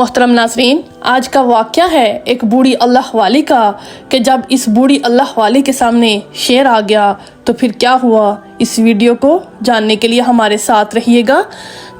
मोहतरम नाज़रीन, आज का वाक़या है एक बूढ़ी अल्लाह वाली का कि जब इस बूढ़ी अल्लाह वाली के सामने शेर आ गया तो फिर क्या हुआ। इस वीडियो को जानने के लिए हमारे साथ रहिएगा।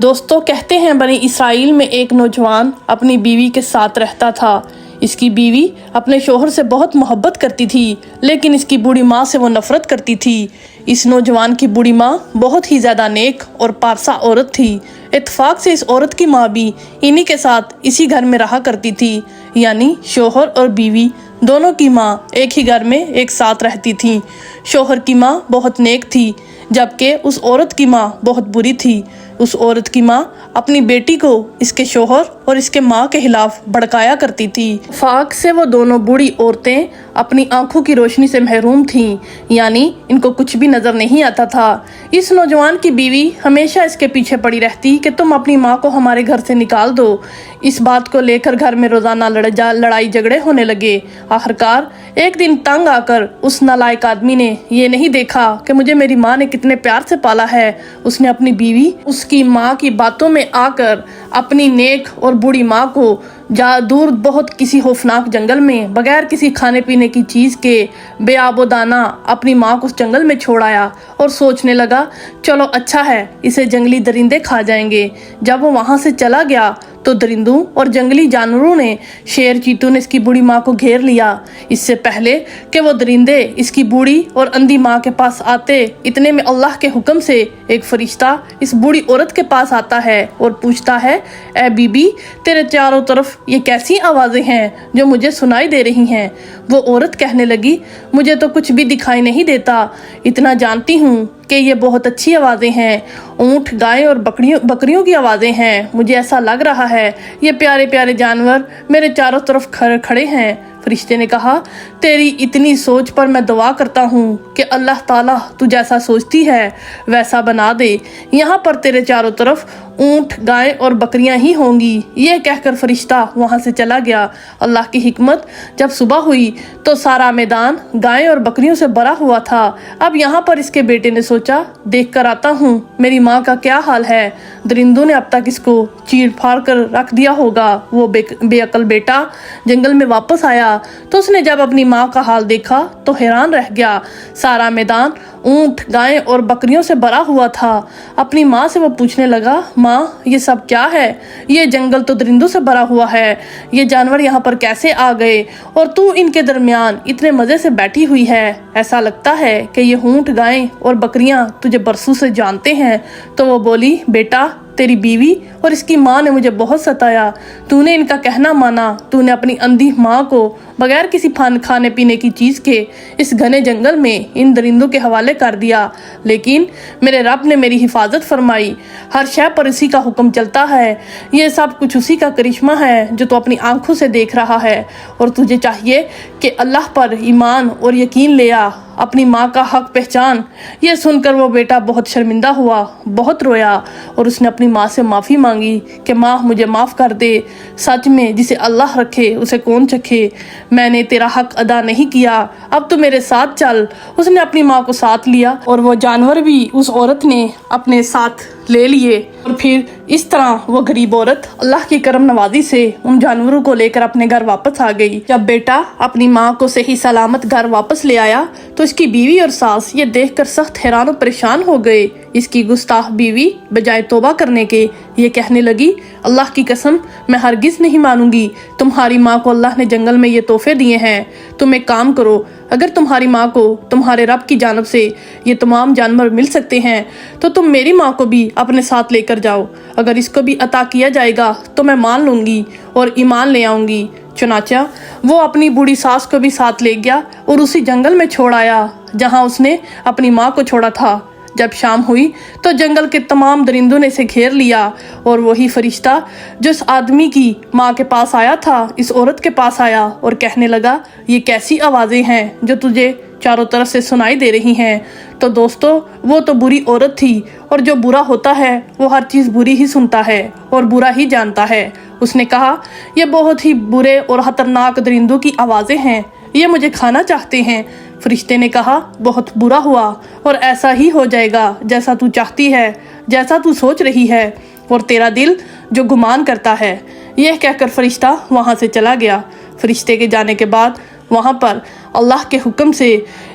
दोस्तों, कहते हैं बनी इसराइल में एक नौजवान अपनी बीवी के साथ रहता था। इसकी बीवी अपने शोहर से बहुत मोहब्बत करती थी, लेकिन इसकी बूढ़ी माँ से वो नफ़रत करती थी। इस नौजवान की बूढ़ी माँ बहुत ही ज़्यादा नेक और पारसा औरत थी। इत्तेफाक से इस औरत की माँ भी इन्हीं के साथ इसी घर में रहा करती थी, यानी शोहर और बीवी दोनों की माँ एक ही घर में एक साथ रहती थी। शोहर की माँ बहुत नेक थी, जबकि उस औरत की माँ बहुत बुरी थी। उस औरत की माँ अपनी बेटी को इसके शोहर और इसके माँ के खिलाफ भड़काया करती थी। फाक से वो दोनों बूढ़ी औरतें अपनी आंखों की रोशनी से महरूम थीं, यानी इनको कुछ भी नजर नहीं आता था। इस नौजवान की बीवी हमेशा इसके पीछे पड़ी रहती कि तुम अपनी माँ को हमारे घर से निकाल दो। इस बात को लेकर घर में रोजाना लड़ाई झगड़े होने लगे। आखिरकार एक दिन तंग आकर उस नालायक आदमी ने ये नहीं देखा कि मुझे मेरी माँ ने कितने प्यार से पाला है। उसने अपनी बीवी उसकी माँ की बातों में आकर अपनी नेक और बूढ़ी माँ को दूर बहुत किसी खौफनाक जंगल में बगैर किसी खाने पीने की चीज़ के बेआबोदाना अपनी माँ को उस जंगल में छोड़ आया और सोचने लगा, चलो अच्छा है, इसे जंगली दरिंदे खा जाएंगे। जब वो वहाँ से चला गया तो दरिंदों और जंगली जानवरों ने, शेर चीतों ने इसकी बूढ़ी माँ को घेर लिया। इससे पहले कि वो दरिंदे इसकी बूढ़ी और अंधी माँ के पास आते, इतने में अल्लाह के हुक्म से एक फरिश्ता इस बूढ़ी औरत के पास आता है और पूछता है, ए बीबी, तेरे चारों तरफ ये कैसी आवाज़ें हैं जो मुझे सुनाई दे रही हैं। वो औरत कहने लगी, मुझे तो कुछ भी दिखाई नहीं देता, इतना जानती हूँ कि ये बहुत अच्छी आवाज़ें हैं, ऊँट, गाय और बकरियों की आवाज़ें हैं। मुझे ऐसा लग रहा है ये प्यारे प्यारे जानवर मेरे चारों तरफ खड़े हैं। फरिश्ते ने कहा, तेरी इतनी सोच पर मैं दुआ करता हूँ कि अल्लाह ताला तू जैसा सोचती है वैसा बना दे। यहाँ पर तेरे चारों तरफ ऊँट, गाय और बकरियाँ ही होंगी। ये कहकर फरिश्ता वहाँ से चला गया। अल्लाह की हिकमत, जब सुबह हुई तो सारा मैदान गाय और बकरियों से भरा हुआ था। अब यहाँ पर इसके बेटे ने सोचा, देख कर आता हूँ मेरी माँ का क्या हाल है। दरिंदों ने अब तक इसको चीर फाड़ कर रख दिया होगा। वो बेअकल बेटा जंगल में वापस आया तो उसने जब अपनी माँ का हाल देखा तो हैरान रह गया। सारा मैदान ऊँट, गाय और बकरियों से भरा हुआ था। अपनी माँ से वो पूछने लगा, माँ ये सब क्या है? ये जंगल तो दरिंदों से भरा हुआ है, ये जानवर यहाँ पर कैसे आ गए और तू इनके दरमियान इतने मज़े से बैठी हुई है। ऐसा लगता है कि ये ऊँट, गाय और बकरियाँ तुझे बरसों से जानते हैं। तो वो बोली, बेटा, तेरी बीवी और इसकी माँ ने मुझे बहुत सताया, तूने इनका कहना माना, तूने अपनी अंधी माँ को बगैर किसी खाने पीने की चीज़ के इस घने जंगल में इन दरिंदों के हवाले कर दिया। लेकिन मेरे रब ने मेरी हिफाजत फरमाई, हर शय पर इसी का हुक्म चलता है। ये सब कुछ उसी का करिश्मा है जो तू अपनी आंखों से देख रहा है, और तुझे चाहिए कि अल्लाह पर ईमान और यकीन ले आ, अपनी माँ का हक पहचान। ये सुनकर वो बेटा बहुत शर्मिंदा हुआ, बहुत रोया और उसने अपनी माँ से माफ़ी मांगी कि माँ मुझे माफ़ कर दे। सच में जिसे अल्लाह रखे उसे कौन चखे। मैंने तेरा हक अदा नहीं किया, अब तो मेरे साथ चल। उसने अपनी माँ को साथ लिया और वो जानवर भी उस औरत ने अपने साथ ले लिए, और फिर इस तरह वो गरीब औरत अल्लाह की करम नवाजी से उन जानवरों को लेकर अपने घर वापस आ गई। जब बेटा अपनी माँ को सही सलामत घर वापस ले आया तो इसकी बीवी और सास ये देखकर सख्त हैरान और परेशान हो गए। इसकी गुस्ताख बीवी बजाय तौबा करने के ये कहने लगी, अल्लाह की कसम, मैं हरगिज नहीं मानूंगी, तुम्हारी माँ को अल्लाह ने जंगल में ये तोहफे दिए हैं। तुम एक काम करो, अगर तुम्हारी माँ को तुम्हारे रब की जानब से ये तमाम जानवर मिल सकते हैं तो तुम मेरी माँ को भी अपने साथ लेकर जाओ। अगर इसको भी अता किया जाएगा तो मैं मान लूँगी और ईमान ले आऊँगी। चुनाचा वो अपनी बूढ़ी सास को भी साथ ले गया और उसी जंगल में छोड़ आया जहाँ उसने अपनी माँ को छोड़ा था। जब शाम हुई तो जंगल के तमाम दरिंदों ने इसे घेर लिया, और वही फरिश्ता जो इस आदमी की माँ के पास आया था इस औरत के पास आया और कहने लगा, ये कैसी आवाज़ें हैं जो तुझे चारों तरफ से सुनाई दे रही हैं। तो दोस्तों, वो तो बुरी औरत थी, और जो बुरा होता है वो हर चीज़ बुरी ही सुनता है और बुरा ही जानता है। उसने कहा, ये बहुत ही बुरे और खतरनाक दरिंदों की आवाज़ें हैं, ये मुझे खाना चाहते हैं। फरिश्ते ने कहा, बहुत बुरा हुआ और ऐसा ही हो जाएगा जैसा तू चाहती है, जैसा तू सोच रही है और तेरा दिल जो गुमान करता है। यह कहकर फरिश्ता वहाँ से चला गया। फरिश्ते के जाने के बाद वहाँ पर अल्लाह के हुक्म से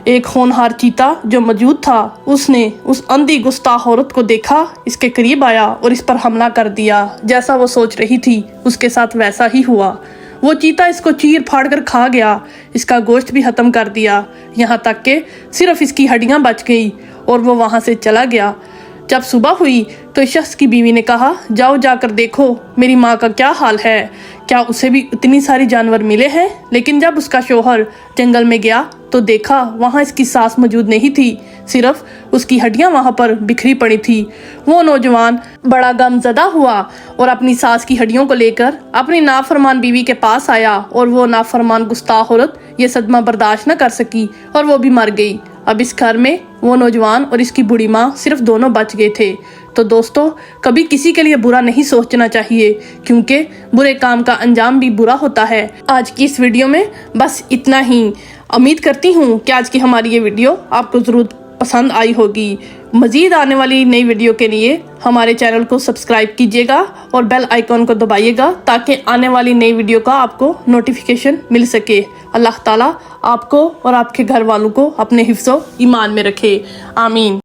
एक होनहार चीता जो मौजूद था, उसने उस अंधी गुस्ताख औरत को देखा, इसके करीब आया और इस पर हमला कर दिया। जैसा वो सोच रही थी उसके साथ वैसा ही हुआ। वो चीता इसको चीर फाड़ कर खा गया, इसका गोश्त भी ख़त्म कर दिया, यहाँ तक कि सिर्फ इसकी हड्डियाँ बच गई और वो वहाँ से चला गया। जब सुबह हुई तो इस शख्स की बीवी ने कहा, जाओ जाकर देखो मेरी माँ का क्या हाल है, क्या उसे भी इतनी सारी जानवर मिले हैं। लेकिन जब उसका शौहर जंगल में गया तो देखा वहाँ इसकी सास मौजूद नहीं थी, सिर्फ उसकी हड्डियाँ वहाँ पर बिखरी पड़ी थी। वो नौजवान बड़ा गमज़दा हुआ और अपनी सास की हड्डियों को लेकर अपनी नाफरमान बीवी के पास आया और वो नाफरमान गुस्ताख औरत ये सदमा बर्दाश्त न कर सकी और वो भी मर गई। अब इस घर में वो नौजवान और इसकी बूढ़ी माँ सिर्फ दोनों बच गए थे। तो दोस्तों, कभी किसी के लिए बुरा नहीं सोचना चाहिए, क्योंकि बुरे काम का अंजाम भी बुरा होता है। आज की इस वीडियो में बस इतना ही। उम्मीद करती हूँ कि आज की हमारी ये वीडियो आपको ज़रूर पसंद आई होगी। मज़ीद आने वाली नई वीडियो के लिए हमारे चैनल को सब्सक्राइब कीजिएगा और बेल आइकॉन को दबाइएगा ताकि आने वाली नई वीडियो का आपको नोटिफिकेशन मिल सके। अल्लाह ताला आपको और आपके घर वालों को अपने हिफ्ज़ो ईमान में रखे। आमीन।